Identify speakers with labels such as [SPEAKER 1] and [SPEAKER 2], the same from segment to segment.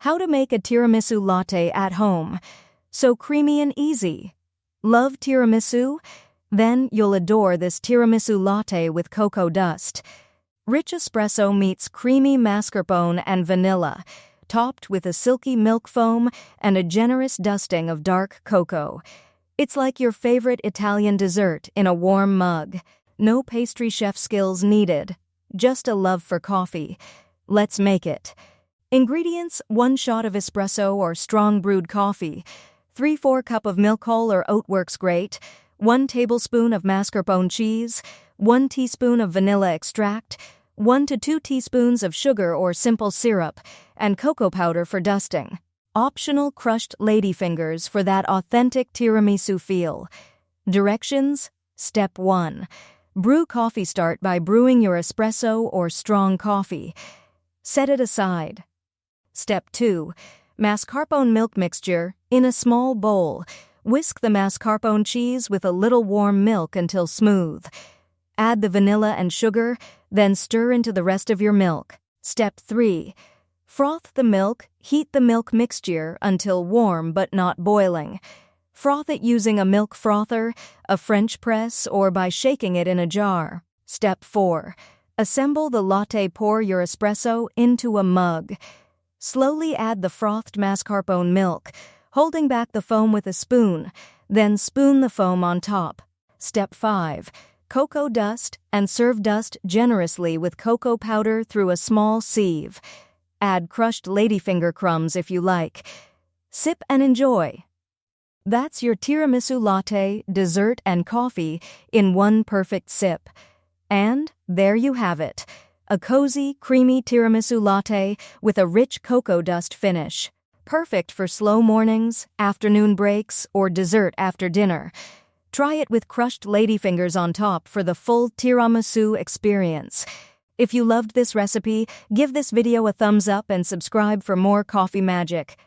[SPEAKER 1] How to make a tiramisu latte at home. So creamy and easy. Love tiramisu? Then you'll adore this tiramisu latte with cocoa dust. Rich espresso meets creamy mascarpone and vanilla, topped with a silky milk foam and a generous dusting of dark cocoa. It's like your favorite Italian dessert in a warm mug. No pastry chef skills needed, just a love for coffee. Let's make it. Ingredients: 1 shot of espresso or strong brewed coffee, 3/4 cup of milk, whole or oat works great, 1 tablespoon of mascarpone cheese, 1 teaspoon of vanilla extract, 1 to 2 teaspoons of sugar or simple syrup, and cocoa powder for dusting. Optional crushed ladyfingers for that authentic tiramisu feel. Directions: Step 1. Brew coffee. Start by brewing your espresso or strong coffee. Set it aside. Step 2. Mascarpone milk mixture in a small bowl. Whisk the mascarpone cheese with a little warm milk until smooth. Add the vanilla and sugar, then stir into the rest of your milk. Step 3. Froth the milk. Heat the milk mixture until warm but not boiling. Froth it using a milk frother, a French press, or by shaking it in a jar. Step 4. Assemble the latte. Pour your espresso into a mug. Slowly add the frothed mascarpone milk, holding back the foam with a spoon, then spoon the foam on top. Step 5. Cocoa dust and serve. Dust generously with cocoa powder through a small sieve. Add crushed ladyfinger crumbs if you like. Sip and enjoy. That's your tiramisu latte, dessert, and coffee in one perfect sip. And there you have it. A cozy, creamy tiramisu latte with a rich cocoa dust finish. Perfect for slow mornings, afternoon breaks, or dessert after dinner. Try it with crushed ladyfingers on top for the full tiramisu experience. If you loved this recipe, give this video a thumbs up and subscribe for more coffee magic.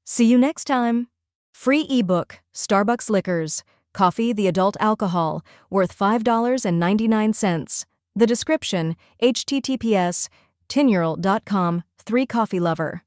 [SPEAKER 1] See you next time. Free ebook, Starbucks Liquors, Coffee the Adult Alcohol, worth $5.99. The description: https://tinyurl.com/3coffeelover.